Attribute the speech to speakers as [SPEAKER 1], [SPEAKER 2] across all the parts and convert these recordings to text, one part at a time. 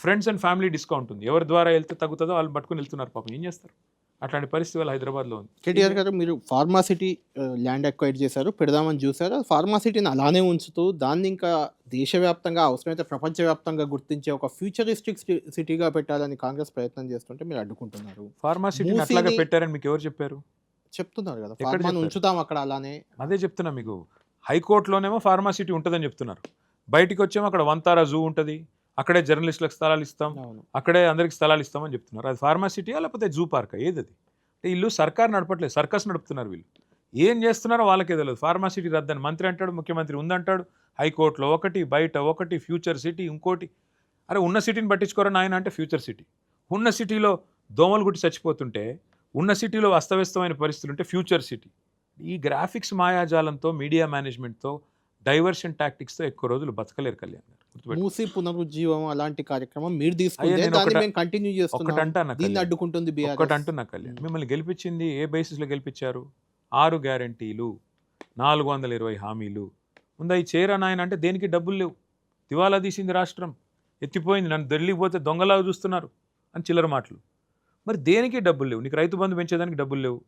[SPEAKER 1] Friends and family discount ఉంది. ఎవరి ద్వారా వెళ్తే తగ్గుతుందో వాళ్ళు పట్టుకుని వెళ్తున్నారు పాపం. ఏం చేస్తారు? అట్లాంటి పరిస్థితి వాళ్ళ హైదరాబాద్‌లో ఉంది.
[SPEAKER 2] కేటీఆర్ గారు మీరు ఫార్మాసిటీ ల్యాండ్ అక్వైర్ చేశారు. పెడదామని చూసారు. ఫార్మాసిటీని అలానే ఉంచుతూ దాన్ని ఇంకా దేశవ్యాప్తంగా అవసరమైతే ప్రపంచవ్యాప్తంగా గుర్తించే ఒక ఫ్యూచరిస్టిక్ సిటీగా పెట్టాలని కాంగ్రెస్ ప్రయత్నం చేస్తుంటే మీరు అడ్డుకుంటున్నారు.
[SPEAKER 1] ఫార్మాసిటీని అట్లాగే
[SPEAKER 2] మూసీని
[SPEAKER 1] పెట్టారని మీకు ఎవరు చెప్పారు?
[SPEAKER 2] చెప్తున్నారు కదా!
[SPEAKER 1] ఎక్కడ
[SPEAKER 2] ఫార్మాని
[SPEAKER 1] చెప్పారు?
[SPEAKER 2] ఉంచుతాం అక్కడ అలానే.
[SPEAKER 1] అదే చెప్తున్నా మీకు. హైకోర్టులోనేమో ఫార్మాసిటీ ఉంటదని చెప్తున్నారు. బయటికొచ్చేమో అక్కడ వంతారా జూ ఉంటది. అక్కడే జర్నలిస్టులకు స్థలాలు ఇస్తాం.
[SPEAKER 2] అవును.
[SPEAKER 1] అక్కడే అందరికి స్థలాలు ఇస్తామని చెప్తున్నారు. అది ఫార్మాసిటీయా లేకపోతే జూ పార్కా ఏదది? అంటే ఈళ్ళు సర్కార్ నడపట్లేదు. సర్కస్ నడుపుతున్నారు వీళ్ళు. ఏం చేస్తున్నారో వాళ్ళకే తెలియదు. ఫార్మాసిటీ రద్దని మంత్రి అంటాడు, ముఖ్యమంత్రి ఉందంటాడు. హైకోర్టులో ఒకటి, బయట ఒకటి, ఫ్యూచర్ సిటీ ఇంకోటి. అరే ఉన్న సిటీని పట్టించుకోరా నాయన అంటే ఫ్యూచర్ సిటీ. ఉన్న సిటీలో దోమలు గుట్టి చచ్చిపోతుంటే, ఉన్న సిటీలో అస్తవ్యస్తమైన పరిస్థితులు ఉంటే ఫ్యూచర్ సిటీ. ఈ గ్రాఫిక్స్ మాయాజాలంతో, మీడియా మేనేజ్మెంట్‌తో, డైవర్షన్ టాక్టిక్స్‌తో ఎక్కువ రోజులు బతకలేరు కళ్యాణ్ గారు. గుర్తుపెట్టుకోండి.
[SPEAKER 2] మూసీ పునరుజ్జీవం అలాంటి కార్యక్రమం మీరు
[SPEAKER 1] అయ్యా
[SPEAKER 2] తీసుకుంటే
[SPEAKER 1] నేను
[SPEAKER 2] దాన్ని మేము కంటిన్యూ చేస్తున్నాం.
[SPEAKER 1] ఒక్కటంటున్నా
[SPEAKER 2] దీన్ని
[SPEAKER 1] కళ్యాణ్.
[SPEAKER 2] అడ్డుకుంటుంది బీఆర్ఎస్.
[SPEAKER 1] ఒక్కటంటున్నా కళ్యాణ్. మిమ్మల్ని గెలిపించింది ఏ బేసిస్‌లో గెలిపించారు? 6 గ్యారంటీలు, 420 హామీలు. ముందు అయి చేయరా నాయన అంటే దేనికి డబ్బులు లేవు. దివాలా తీసింది రాష్ట్రం. ఎత్తిపోయింది. నన్ను ఢిల్లీకి పోతే దొంగలాగా చూస్తున్నారు అని చిల్లర మాటలు. మరి దేనికి డబ్బులు లేవు. నీకు రైతు బంధు పెంచేదానికి డబ్బులు లేవు.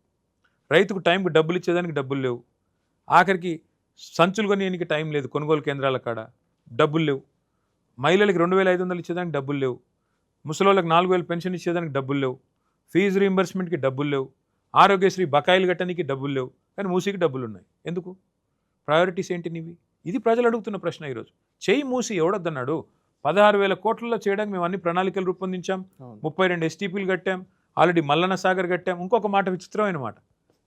[SPEAKER 1] రైతుకు టైంకి డబ్బులు ఇచ్చేదానికి డబ్బులు లేవు. ఆఖరికి సంచులు కొనేయడానికి టైం లేదు. కొనుగోలు కేంద్రాల కాడ డబ్బులు లేవు. మహిళలకి 2500 ఇచ్చేదానికి డబ్బులు లేవు. ముసలోళ్ళకి 4000 పెన్షన్ ఇచ్చేదానికి డబ్బులు లేవు. ఫీజు రీయింబర్స్మెంట్కి డబ్బులు లేవు. ఆరోగ్యశ్రీ బకాయిలు కట్టడానికి డబ్బులు లేవు. కానీ మూసీకి డబ్బులు ఉన్నాయి. ఎందుకు? ప్రయారిటీస్ ఏంటి నీవి? ఇది ప్రజలు అడుగుతున్న ప్రశ్న ఈరోజు. చెయ్యి మూసి ఎవడొద్దన్నాడు? 16,000 కోట్లలో చేయడానికి మేము అన్ని ప్రణాళికలు రూపొందించాం.
[SPEAKER 2] అవును.
[SPEAKER 1] 32 ఎస్టీపీలు కట్టాం. ఆల్రెడీ మల్లన్న సాగర్ కట్టాం. ఇంకొక మాట విచిత్రమైన మాట.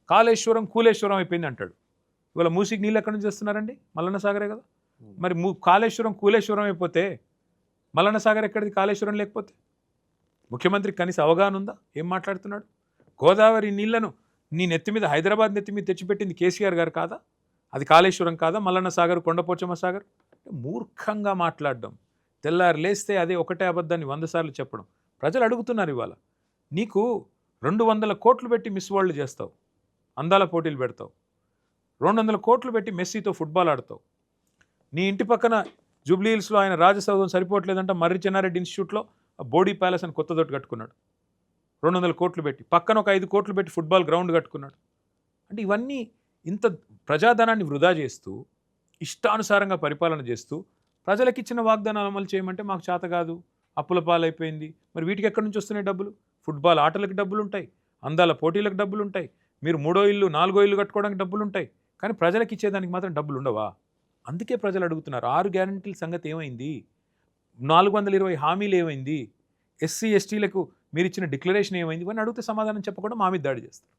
[SPEAKER 1] కాళేశ్వరం కూలేశ్వరం అయిపోయింది అంటాడు. ఇవాళ మూసీకి నీళ్ళు ఎక్కడి నుంచి వస్తున్నారండి? మల్లన్న సాగరే కదా. మరి కాళేశ్వరం కూలేశ్వరం అయిపోతే మల్లన్న సాగర్ ఎక్కడిది కాళేశ్వరం లేకపోతే? ముఖ్యమంత్రికి కనీస అవగాహన ఉందా? ఏం మాట్లాడుతున్నాడు? గోదావరి నీళ్లను నీ నెత్తి మీద, హైదరాబాద్ నెత్తి మీద తెచ్చిపెట్టింది కేసీఆర్ గారు కాదా? అది కాళేశ్వరం కాదా? మల్లన్న సాగర్, కొండపోచమ్మ సాగర్. మూర్ఖంగా మాట్లాడడం, తెల్లారు లేస్తే అదే ఒకటే అబద్ధాన్ని 100 సార్లు చెప్పడం. ప్రజలు అడుగుతున్నారు ఇవాళ. నీకు 200 కోట్లు పెట్టి మిస్ వరల్డ్ చేస్తావు, అందాల పోటీలు పెడతావు. 200 కోట్లు పెట్టి మెస్సీతో ఫుట్బాల్ ఆడతావు. నీ ఇంటి పక్కన జూబ్లీ హిల్స్లో ఆయన రాజసౌధం సరిపోవట్లేదంట మర్రి చెన్నారెడ్డి ఇన్స్టిట్యూట్లో బోడీ ప్యాలెస్ అని కొత్తదొట్టి కట్టుకున్నాడు 200 కోట్లు పెట్టి. పక్కన ఒక 5 కోట్లు పెట్టి ఫుట్బాల్ గ్రౌండ్ కట్టుకున్నాడు. అంటే ఇవన్నీ ఇంత ప్రజాధనాన్ని వృధా చేస్తూ, ఇష్టానుసారంగా పరిపాలన చేస్తూ, ప్రజలకు ఇచ్చిన వాగ్దానాలు అమలు చేయమంటే మాకు చేత కాదు, అప్పుల పాలైపోయింది. మరి వీటికి ఎక్కడి నుంచి వస్తున్నాయి డబ్బులు? ఫుట్బాల్ ఆటలకు డబ్బులు ఉంటాయి, అందాల పోటీలకు డబ్బులు ఉంటాయి, మీరు 3వ ఇల్లు 4వ ఇల్లు కట్టుకోవడానికి డబ్బులు ఉంటాయి. కానీ ప్రజలకు ఇచ్చేదానికి మాత్రం డబ్బులు ఉండవా? అందుకే ప్రజలు అడుగుతున్నారు. 6 గ్యారంటీల సంగతి ఏమైంది? 420 హామీలు ఏమైంది? ఎస్సీ ఎస్టీలకు మీరు ఇచ్చిన డిక్లరేషన్ ఏమైంది? ఇవన్నీ అడిగితే సమాధానం చెప్పకుండా మా మీద దాడి చేస్తారు.